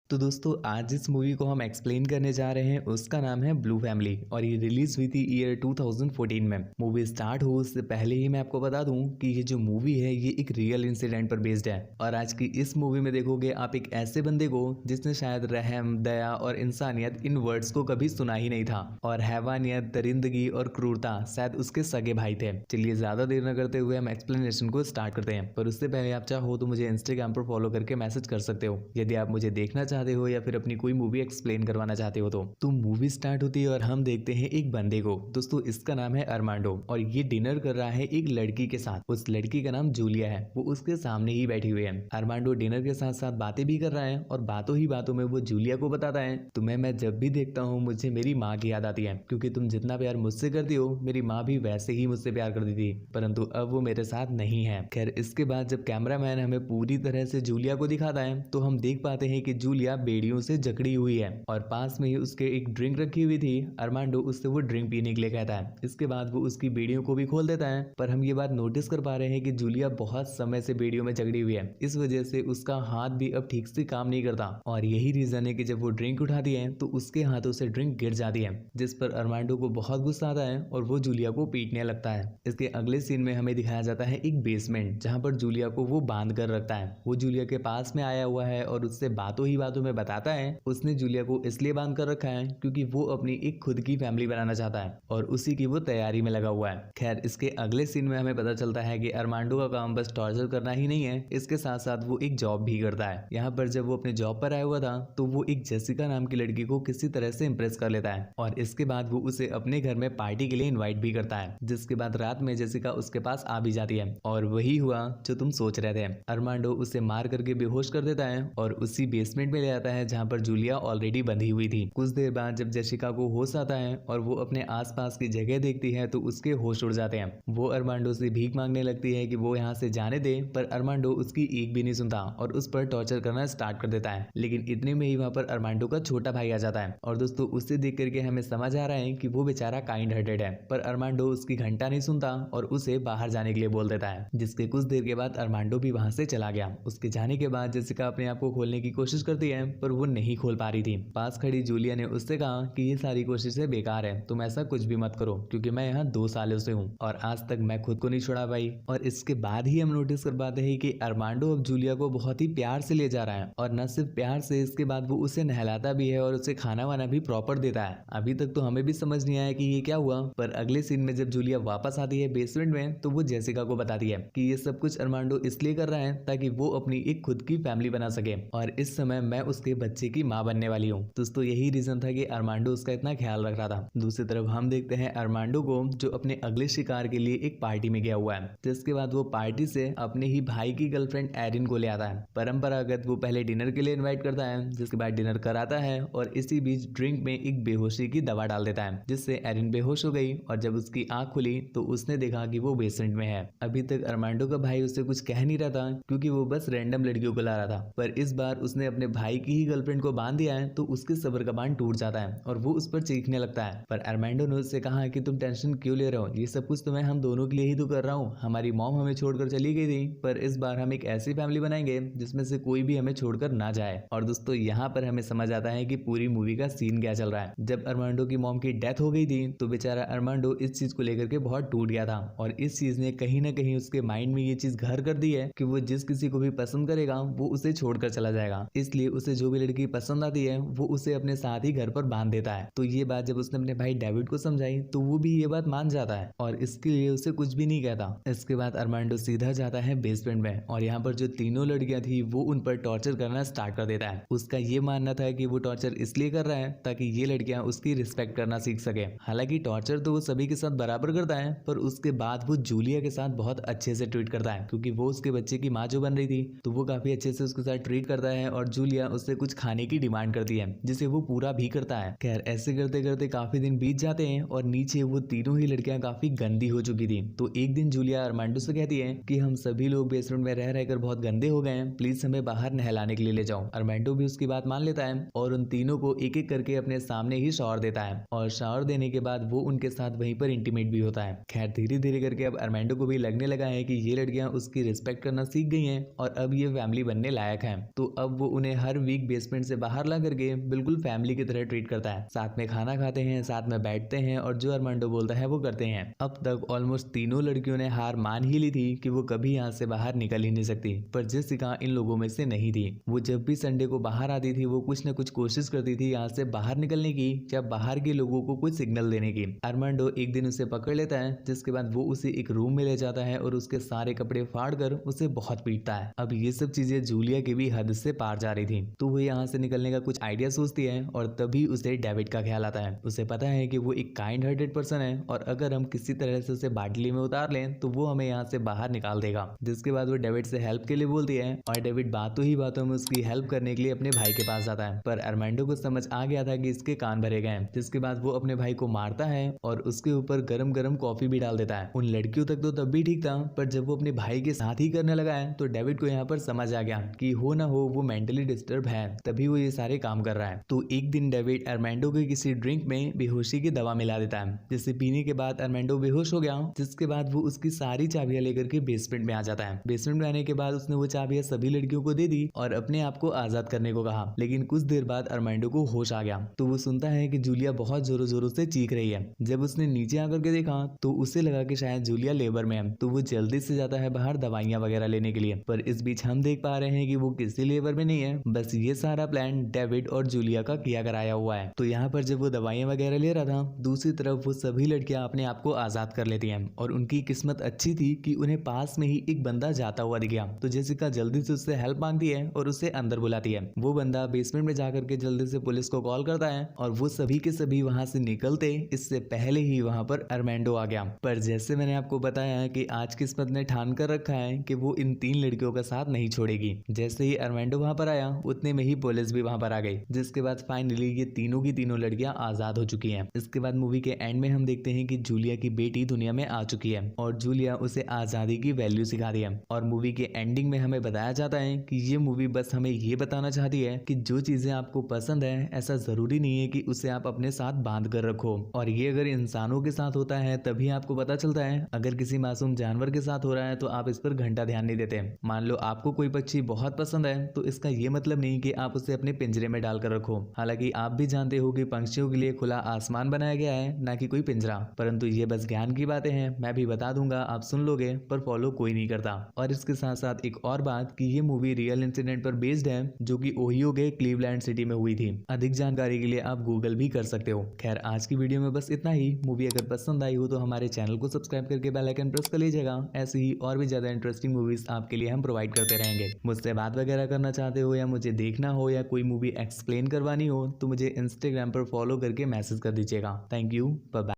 तो दोस्तों आज जिस मूवी को हम एक्सप्लेन करने जा रहे हैं उसका नाम है ब्लू फैमिली और ये रिलीज हुई थी ईयर 2014 में। मूवी स्टार्ट हो उससे पहले ही मैं आपको बता दूं कि ये जो मूवी है ये एक रियल इंसिडेंट पर बेस्ड है और आज की इस मूवी में देखोगे आप एक ऐसे बंदे को जिसने शायद रहम, दया और इंसानियत इन वर्ड्स को कभी सुना ही नहीं था और हैवानियत, दरिंदगी और क्रूरता शायद उसके सगे भाई थे। चलिए ज्यादा देर न करते हुए हम एक्सप्लेनेशन को स्टार्ट करते हैं, पर उससे पहले आप चाहो तो मुझे इंस्टाग्राम पर फॉलो करके मैसेज कर सकते हो यदि आप मुझे देखना चाहते हो या फिर अपनी कोई मूवी एक्सप्लेन करवाना चाहते हो। तो मूवी स्टार्ट होती है और हम देखते हैं एक बंदे को। दोस्तों इसका नाम है अरमांडो और ये डिनर कर रहा है एक लड़की के साथ। उस लड़की का नाम जूलिया है, वो उसके सामने ही बैठी हुई है। अरमांडो डिनर के साथ साथ बातें भी कर रहा है और बातों ही बातों में वो जूलिया को बताता है, तुम्हें मैं जब भी देखता हूँ मुझे मेरी माँ की याद आती है, क्योंकि तुम जितना प्यार मुझसे करती हो मेरी माँ भी वैसे ही मुझसे प्यार करती थी, परंतु अब वो मेरे साथ नहीं है। खैर इसके बाद जब कैमरामैन हमें पूरी तरह से जूलिया को दिखाता है तो हम देख पाते हैं कि जूलिया बेड़ियों से जकड़ी हुई है और पास में ही उसके एक ड्रिंक रखी हुई थी। अरमांडो उससे वो ड्रिंक पीने के लिए कहता है। इसके बाद वो उसकी बेड़ियों को भी खोल देता है, पर हम ये बात नोटिस कर पा रहे हैं कि जूलिया बहुत समय से बेड़ियों में जकड़ी हुई है, इस वजह से उसका हाथ भी अब ठीक से काम नहीं करता और यही रीजन है कि जब वो ड्रिंक उठाती है तो उसके हाथों से ड्रिंक गिर जाती है, जिस पर अरमांडो को बहुत गुस्सा आता है और वो जूलिया को पीटने लगता है। इसके अगले सीन में हमें दिखाया जाता है एक बेसमेंट जहाँ पर जूलिया को वो बांध कर रखता है। वो जूलिया के पास में आया हुआ है और उससे बातों ही बातों में बताता है उसने जूलिया को इसलिए बांध कर रखा है क्योंकि वो अपनी एक खुद की फैमिली बनाना चाहता है और उसी की वो तैयारी में लगा हुआ है। खैर इसके अगले सीन में हमें पता चलता है कि अरमांडो का काम बस टॉर्चर करना ही नहीं है, इसके साथ साथ वो एक जॉब भी करता है। यहाँ पर जब वो अपने जॉब पर आया हुआ था तो वो एक जेसिका नाम की लड़की को किसी तरह से इम्प्रेस कर लेता है और इसके बाद वो उसे अपने घर में पार्टी के लिए इन्वाइट भी करता है, जिसके बाद रात में जेसिका उसके पास आ भी जाती है और वही हुआ जो तुम सोच रहे थे। अरमांडो उसे मार करके बेहोश कर देता है और उसी बेसमेंट में ले आता है जहाँ पर जूलिया ऑलरेडी बंधी हुई थी। कुछ देर बाद जब जेसिका को होश आता है और वो अपने आसपास की जगह देखती है तो उसके होश उड़ जाते हैं। वो अरमांडो से भीख मांगने लगती है कि वो यहाँ से जाने दे, पर अरमांडो उसकी एक भी नहीं सुनता और उस पर टॉर्चर करना स्टार्ट कर देता है। लेकिन इतने में ही वहाँ पर अरमांडो का छोटा भाई आ जाता है और दोस्तों उसे देख करके हमें समझ आ रहा है कि वो बेचारा काइंड हार्टेड है, पर अरमांडो उसकी घंटा नहीं सुनता और उसे बाहर जाने के लिए बोल देता है, जिसके कुछ देर के बाद अरमांडो भी वहां से चला गया। उसके जाने के बाद जेसिका अपने आप को खोलने की कोशिश करती है पर वो नहीं खोल पा रही थी। पास खड़ी जूलिया ने उससे कहा कि ये सारी कोशिशें बेकार है, तुम ऐसा कुछ भी मत करो क्योंकि मैं यहाँ 2 सालों से हूँ और आज तक मैं खुद को नहीं छुड़ा पाई। और इसके बाद ही हम नोटिस कर पाते हैं कि अरमांडो अब जूलिया को बहुत ही प्यार से ले जा रहा है और न सिर्फ प्यार से, इसके बाद वो उसे नहलाता भी है और उसे खाना वाना भी प्रॉपर देता है। अभी तक तो हमें भी समझ नहीं आया कि ये क्या हुआ, पर अगले सीन में जब जूलिया वापस आती है बेसमेंट में तो वो जेसिका को बताती है कि ये सब कुछ अरमांडो इसलिए कर रहा है ताकि वो अपनी एक खुद की फैमिली बना सके और इस समय मैं उसके बच्चे की माँ बनने वाली हूँ। दोस्तों यही रीजन था कि अरमांडो उसका इतना ख्याल रख रहा था। दूसरी तरफ हम देखते हैं अरमांडो को जो अपने अगले शिकार के लिए एक पार्टी में गया हुआ है, जिसके बाद वो पार्टी से अपने ही भाई की गर्लफ्रेंड एरिन को ले आता है। परंपरागत वो पहले डिनर के लिए इन्वाइट करता है, जिसके बाद डिनर कराता है और इसी बीच ड्रिंक में एक बेहोशी की दवा डाल देता है, जिससे एरिन बेहोश हो गई और जब उसकी आंख खुली तो उसने देखा कि वो बेसमेंट में है। अभी तक अरमांडो का भाई उसे कुछ कह नहीं रहा था क्योंकि वो बस रैंडम लड़कियों को ला रहा था, पर इस बार उसने अपने भाई की ही गर्लफ्रेंड को बांध दिया है तो उसके सब्र का बांध टूट जाता है और वो उस पर चीखने लगता है। पर अरमांडो ने उससे कहा कि तुम टेंशन क्यों ले रहे हो, ये सब कुछ तो मैं हम दोनों के लिए ही तो कर रहा हूँ। हमारी मॉम हमें छोड़कर चली गई थी, पर इस बार हम एक ऐसी फैमिली बनाएंगे जिसमें से कोई भी हमें छोड़कर ना जाए। और दोस्तों यहाँ पर हमें समझ आता है कि पूरी मूवी का सीन क्या चल रहा है। जब अरमांडो की मॉम की डेथ हो गई थी तो बेचारा अरमांडो इस चीज को लेकर के बहुत टूट गया था और इस चीज ने कहीं ना कहीं उसके माइंड में ये चीज घर कर दी है कि वो जिस किसी को भी पसंद करेगा वो उसे छोड़कर चला जाएगा। इसलिए उसे जो भी लड़की पसंद आती है वो उसे अपने साथ ही घर पर बांध देता है। तो ये बात जब उसने अपने भाई डेविड को समझाई तो वो भी ये बात मान जाता है और इसके लिए उसे कुछ भी नहीं कहता। इसके बाद अरमांडो सीधा जाता है बेसमेंट में और यहाँ पर जो तीनों लड़कियां थी वो उन पर टॉर्चर करना स्टार्ट कर देता है। उसका ये मानना था कि वो टॉर्चर इसलिए कर रहा है ताकि ये लड़कियां उसकी रिस्पेक्ट करना सीख सके। हालांकि टॉर्चर तो वो सभी के साथ बराबर करता है, पर उसके बाद वो जूलिया के साथ बहुत अच्छे से ट्रीट करता है क्योंकि वो उसके बच्चे की माँ जो बन रही थी तो वो काफी अच्छे से उसके साथ ट्रीट करता है और जूलिया उससे कुछ खाने की डिमांड करती है जिसे वो पूरा भी करता है। खैर ऐसे करते करते काफी दिन बीत जाते हैं और नीचे वो तीनों ही लड़कियां काफी गंदी हो चुकी थी। तो एक दिन जूलिया अरमांडो से कहती है कि हम सभी लोग बेसमेंट में रह रहकर बहुत गंदे हो गए हैं, प्लीज हमें बाहर नहलाने के लिए ले जाओ। अरमांडो भी उसकी बात मान लेता है और उन तीनों को एक एक करके अपने सामने ही शावर देता है और शावर देने के बाद वो उनके साथ वहीं पर इंटीमेट भी होता है। खैर धीरे धीरे करके अब अरमांडो को भी लगने लगा है कि ये लड़कियां उसकी रिस्पेक्ट करना सीख गई हैं और अब ये फैमिली बनने लायक है, तो अब वो उन्हें हर हर वीक बेसमेंट से बाहर ला करके बिल्कुल फैमिली की तरह ट्रीट करता है। साथ में खाना खाते हैं, साथ में बैठते हैं और जो अरमांडो बोलता है वो करते हैं। अब तक ऑलमोस्ट तीनों लड़कियों ने हार मान ही ली थी कि वो कभी यहाँ से बाहर निकल ही नहीं सकती, पर जेसिका इन लोगों में से नहीं थी। वो जब भी संडे को बाहर आती थी वो कुछ न कुछ कोशिश करती थी यहाँ से बाहर निकलने की या बाहर के लोगों को कुछ सिग्नल देने की। अरमांडो एक दिन उसे पकड़ लेता है, जिसके बाद वो उसे एक रूम में ले जाता है और उसके सारे कपड़े फाड़ कर उसे बहुत पीटता है। अब ये सब चीजें जूलिया की भी हद से पार जा रही थी, तो वो यहाँ से निकलने का कुछ आइडिया सोचती है और तभी उसे डेविड का ख्याल आता है। उसे पता है कि वो एक काइंड हार्टेड पर्सन है और अगर हम किसी तरह से उसे बाटली में उतार लें तो वो हमें यहाँ से बाहर निकाल देगा। जिसके बाद वो डेविड से हेल्प के लिए बोलती है और डेविड बातों ही बातों में उसकी हेल्प करने के लिए अपने भाई के पास जाता है। पर अरमांडो को समझ आ गया था कि इसके कान भरे गए हैं, जिसके बाद वो अपने भाई को मारता है और उसके ऊपर गरम गरम कॉफी भी डाल देता है। उन लड़कियों तक तो तब भी ठीक था, पर जब वो अपने भाई के साथ ही करने लगा है तो डेविड को यहाँ पर समझ आ गया कि हो ना हो वो मेंटली डिस्टर्ब है, तभी वो ये सारे काम कर रहा है। तो एक दिन डेविड अरमांडो के किसी ड्रिंक में बेहोशी की दवा मिला देता है, जिसे पीने के बाद अरमांडो बेहोश हो गया। जिसके बाद वो उसकी सारी चाबियां लेकर के बेसमेंट में आ जाता है। बेसमेंट में आने के बाद उसने वो चाबियां सभी लड़कियों को दे दी और अपने आप को आजाद करने को कहा। लेकिन कुछ देर बाद अरमांडो को होश आ गया, तो वो सुनता है कि जूलिया बहुत जोरों जोरों से चीख रही है। जब उसने नीचे आकर के देखा तो उसे लगा कि शायद जूलिया लेबर में है, तो वो जल्दी से जाता है बाहर दवाइयां वगैरह लेने के लिए। पर इस बीच हम देख पा रहे हैं कि वो किसी लेबर में नहीं है, बस ये सारा प्लान डेविड और जूलिया का किया कराया हुआ है। तो यहाँ पर जब वो दवाइयां वगैरह ले रहा था, दूसरी तरफ वो सभी लड़कियां अपने आप को आजाद कर लेती हैं और उनकी किस्मत अच्छी थी कि उन्हें पास में ही एक बंदा जाता हुआ दिख गया। तो जेसिका जल्दी से उससे हेल्प मांगती है और उसे अंदर बुलाती है। वो बंदा बेसमेंट में जाकर के जल्दी से पुलिस को कॉल करता है और वो सभी के सभी वहां से निकलते इससे पहले ही वहां पर अरमांडो आ गया। पर जैसे मैंने आपको बताया कि आज किस्मत ने ठान कर रखा है कि वो इन 3 लड़कियों का साथ नहीं छोड़ेगी। जैसे ही अरमांडो वहां पर आया उतने में ही पुलिस भी वहां पर आ गई, जिसके बाद फाइनली ये तीनों की तीनों लड़कियां आजाद हो चुकी हैं। इसके बाद मूवी के एंड में हम देखते हैं कि जूलिया की बेटी दुनिया में आ चुकी है और जूलिया उसे आजादी की वैल्यू सिखा रही है। और मूवी के एंडिंग में हमें बताया जाता है कि ये मूवी बस हमें ये बताना चाहती है कि जो चीजें आपको पसंद है ऐसा जरूरी नहीं है कि उसे आप अपने साथ बांध कर रखो। और ये अगर इंसानों के साथ होता है तभी आपको पता चलता है, अगर किसी मासूम जानवर के साथ हो रहा है तो आप इस पर घंटा ध्यान नहीं देते। मान लो आपको कोई पक्षी बहुत पसंद है तो इसका ये मतलब नहीं कि आप उसे अपने पिंजरे में डालकर रखो। हालांकि आप भी जानते हो कि पंछियों के लिए खुला आसमान बनाया गया है, ना कि कोई पिंजरा, परंतु ये बस ज्ञान की बातें हैं। मैं भी बता दूंगा, आप सुन लोगे, पर फॉलो कोई नहीं करता। और इसके साथ साथ एक और बात कि ये मूवी रियल इंसिडेंट पर बेस्ड है, जो कि ओहियो के क्लीवलैंड सिटी में हुई थी। अधिक जानकारी के लिए आप गूगल भी कर सकते हो। खैर, आज की वीडियो में बस इतना ही। मूवी अगर पसंद आई हो तो हमारे चैनल को सब्सक्राइब करके बेल आइकन प्रेस कर लीजिएगा। ऐसी ही और भी ज्यादा इंटरेस्टिंग मूवीज आपके लिए हम प्रोवाइड करते रहेंगे। मुझसे बात वगैरह करना चाहते हो या मुझे देखना हो या कोई मूवी एक्सप्लेन करवानी हो तो मुझे इंस्टाग्राम पर फॉलो करके मैसेज कर दीजिएगा। Thank you, bye bye.